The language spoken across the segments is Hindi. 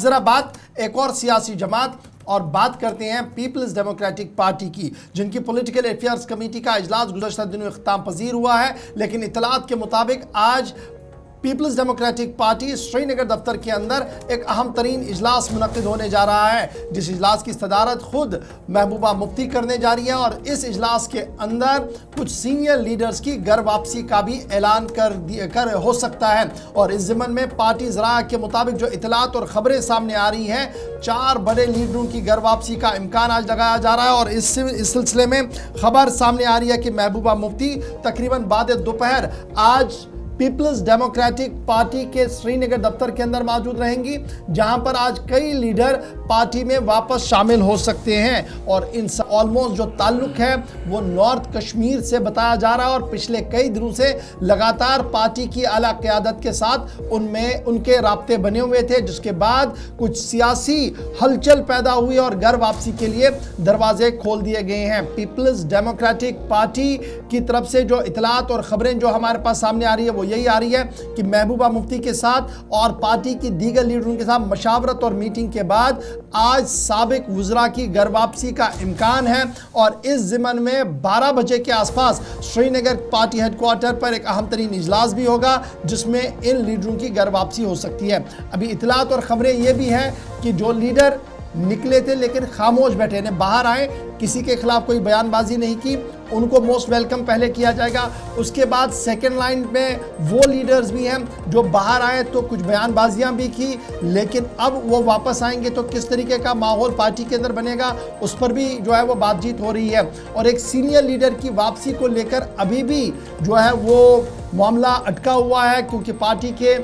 जरा बात एक और सियासी जमात और बात करते हैं पीपल्स डेमोक्रेटिक पार्टी की, जिनकी पॉलिटिकल अफेयर्स कमेटी का इजलास गुज़श्ता दिनों इख्तिताम पजीर हुआ है। लेकिन इतलात के मुताबिक आज पीपल्स डेमोक्रेटिक पार्टी श्रीनगर दफ्तर के अंदर एक अहम तरीन इजलास मुनक्किद होने जा रहा है, जिस इजलास की सदारत खुद महबूबा मुफ्ती करने जा रही है। और इस इजलास के अंदर कुछ सीनियर लीडर्स की घर वापसी का भी ऐलान कर हो सकता है। और इस ज़िमन में पार्टी ज़रा के मुताबिक जो इतलात और ख़बरें सामने आ रही हैं, 4 बड़े लीडरों की घर वापसी का इम्कान आज लगाया जा रहा है। और इस सिलसिले में खबर सामने आ रही है कि महबूबा मुफ्ती तकरीबन बाद दोपहर आज पीपल्स डेमोक्रेटिक पार्टी के श्रीनगर दफ्तर के अंदर मौजूद रहेंगी, जहां पर आज कई लीडर पार्टी में वापस शामिल हो सकते हैं। और इनसे ऑलमोस्ट जो ताल्लुक है वो नॉर्थ कश्मीर से बताया जा रहा है। और पिछले कई दिनों से लगातार पार्टी की आला क़यादत के साथ उनमें उनके राब्ते बने हुए थे, जिसके बाद कुछ सियासी हलचल पैदा हुई और घर वापसी के लिए दरवाजे खोल दिए गए हैं। पीपल्स डेमोक्रेटिक पार्टी की तरफ से जो इतलात और ख़बरें जो हमारे पास सामने आ रही है वो यही आ रही है कि महबूबा मुफ्ती के साथ और पार्टी की दीगर लीडरों के साथ मशावरत और मीटिंग के बाद आज साबिक वुज़रा की घर वापसी का इम्कान है। और इस ज़िमन में 12 बजे के आसपास श्रीनगर पार्टी हेडक्वार्टर पर एक अहम तरीन इजलास भी होगा, जिसमें इन लीडरों की घर वापसी हो सकती है। अभी इतलात और ख़बरें ये भी हैं कि जो लीडर निकले थे लेकिन खामोश बैठे ने बाहर आए, किसी के खिलाफ कोई बयानबाजी नहीं की, उनको मोस्ट वेलकम पहले किया जाएगा। उसके बाद सेकंड लाइन में वो लीडर्स भी हैं जो बाहर आए तो कुछ बयानबाजियां भी की, लेकिन अब वो वापस आएंगे तो किस तरीके का माहौल पार्टी के अंदर बनेगा उस पर भी जो है वो बातचीत हो रही है। और एक सीनियर लीडर की वापसी को लेकर अभी भी जो है वो मामला अटका हुआ है, क्योंकि पार्टी के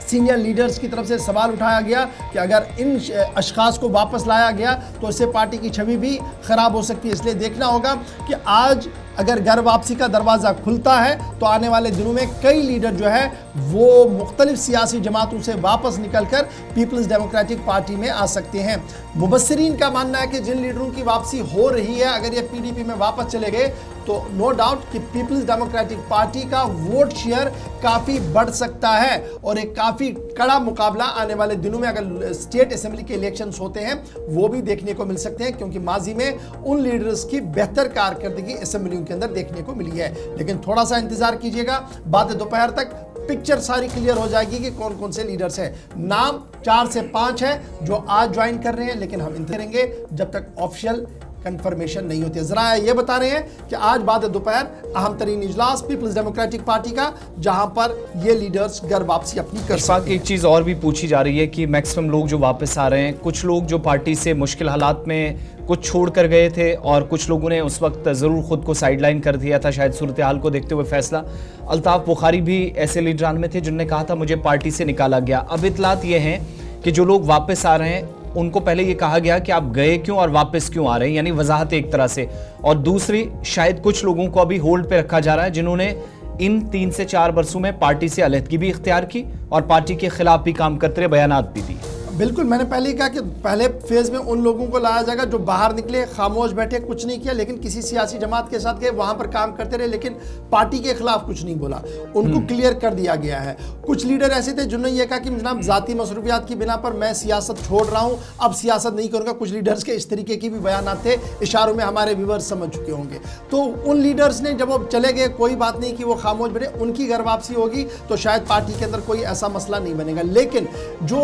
सीनियर लीडर्स की तरफ से सवाल उठाया गया कि अगर इन अशखास को वापस लाया गया तो इससे पार्टी की छवि भी ख़राब हो सकती है। इसलिए देखना होगा कि आज अगर घर वापसी का दरवाज़ा खुलता है तो आने वाले दिनों में कई लीडर जो है वो मुख्तलिफ सियासी जमातों से वापस निकलकर पीपल्स डेमोक्रेटिक पार्टी में आ सकते हैं। मुबस्सिरीन का मानना है कि जिन लीडरों की वापसी हो रही है, अगर ये पीडीपी में वापस चले गए तो नो डाउट कि पीपल्स डेमोक्रेटिक पार्टी का वोट शेयर काफ़ी बढ़ सकता है। और एक काफ़ी कड़ा मुकाबला आने वाले दिनों में, अगर स्टेट असेंबली के इलेक्शंस होते हैं, वो भी देखने को मिल सकते हैं, क्योंकि माजी में उन लीडर्स की बेहतर कारकर्दगी असेंबली के अंदर देखने को मिली है। लेकिन थोड़ा सा इंतजार कीजिएगा, बाद दोपहर तक पिक्चर सारी क्लियर हो जाएगी कि कौन कौन से लीडर्स हैं। नाम 4 से 5 है जो आज ज्वाइन कर रहे हैं, लेकिन हम इंतजार करेंगे जब तक ऑफिशियल कंफर्मेशन नहीं होती है। जरा ये बता रहे हैं कि आज बाद दोपहर अहम तरीन इजलास पीपल्स डेमोक्रेटिक पार्टी का, जहां पर ये लीडर्स घर वापसी अपनी कर सकते हैं। एक चीज़ और भी पूछी जा रही है कि मैक्सिमम लोग जो वापस आ रहे हैं, कुछ लोग जो पार्टी से मुश्किल हालात में कुछ छोड़ कर गए थे और कुछ लोगों ने उस वक्त ज़रूर ख़ुद को साइडलाइन कर दिया था, शायद सूरत हाल को देखते हुए फैसला। अल्ताफ़ बुखारी भी ऐसे लीडरान में थे जिन्होंने कहा था मुझे पार्टी से निकाला गया। अब इतलात ये हैं कि जो लोग वापस आ रहे हैं उनको पहले ये कहा गया कि आप गए क्यों और वापस क्यों आ रहे हैं, यानी वजाहत एक तरह से। और दूसरी, शायद कुछ लोगों को अभी होल्ड पे रखा जा रहा है जिन्होंने इन 3 से 4 बरसों में पार्टी से अलहदगी भी इख्तियार की और पार्टी के खिलाफ भी काम करते रहे, बयानात भी दिए। बिल्कुल, मैंने पहले ही कहा कि पहले फेज में उन लोगों को लाया जाएगा जो बाहर निकले, खामोश बैठे, कुछ नहीं किया, लेकिन किसी सियासी जमात के साथ गए, वहां पर काम करते रहे, लेकिन पार्टी के खिलाफ कुछ नहीं बोला, उनको क्लियर कर दिया गया है। कुछ लीडर ऐसे थे जिन्होंने ये कहा कि जनाब ज़ाती मसरूफियात की बिना पर मैं सियासत छोड़ रहा हूँ, अब सियासत नहीं करूँगा। कुछ लीडर्स के इस तरीके की भी बयानात थे, इशारों में हमारे व्यूअर्स समझ चुके होंगे। तो उन लीडर्स ने जब वो चले गए, कोई बात नहीं कि वो खामोश बैठे, उनकी घर वापसी होगी तो शायद पार्टी के अंदर कोई ऐसा मसला नहीं बनेगा। लेकिन जो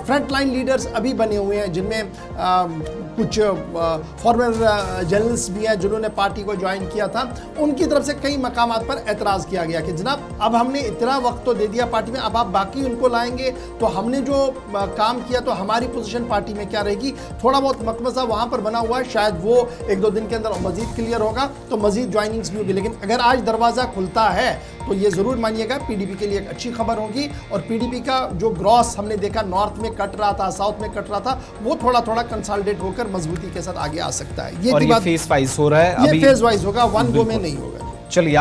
फ्रंट लाइन लीडर्स अभी बने हुए हैं, जिनमें कुछ फॉर्मर जर्नलिस्ट भी हैं जिन्होंने पार्टी को ज्वाइन किया था, उनकी तरफ से कई मकामात पर एतराज़ किया गया कि जनाब अब हमने इतना वक्त तो दे दिया पार्टी में, अब आप बाकी उनको लाएंगे तो हमने जो काम किया तो हमारी पोजीशन पार्टी में क्या रहेगी। थोड़ा बहुत मकमसा वहाँ पर बना हुआ है, शायद वो 1-2 दिन के अंदर मजीद क्लियर होगा तो मजीद ज्वाइनिंग्स भी होगी। लेकिन अगर आज दरवाज़ा खुलता है तो ये ज़रूर मानिएगा पीडीपी के लिए एक अच्छी खबर होगी। और पीडीपी का जो ग्रॉस हमने देखा नॉर्थ में कट रहा था, साउथ में कट रहा था, वो थोड़ा थोड़ा कंसोलिडेट होकर मजबूती के साथ आगे आ सकता है। ये फेज वाइज हो रहा है, ये फेज वाइज होगा, वन गो में नहीं होगा। चलिए।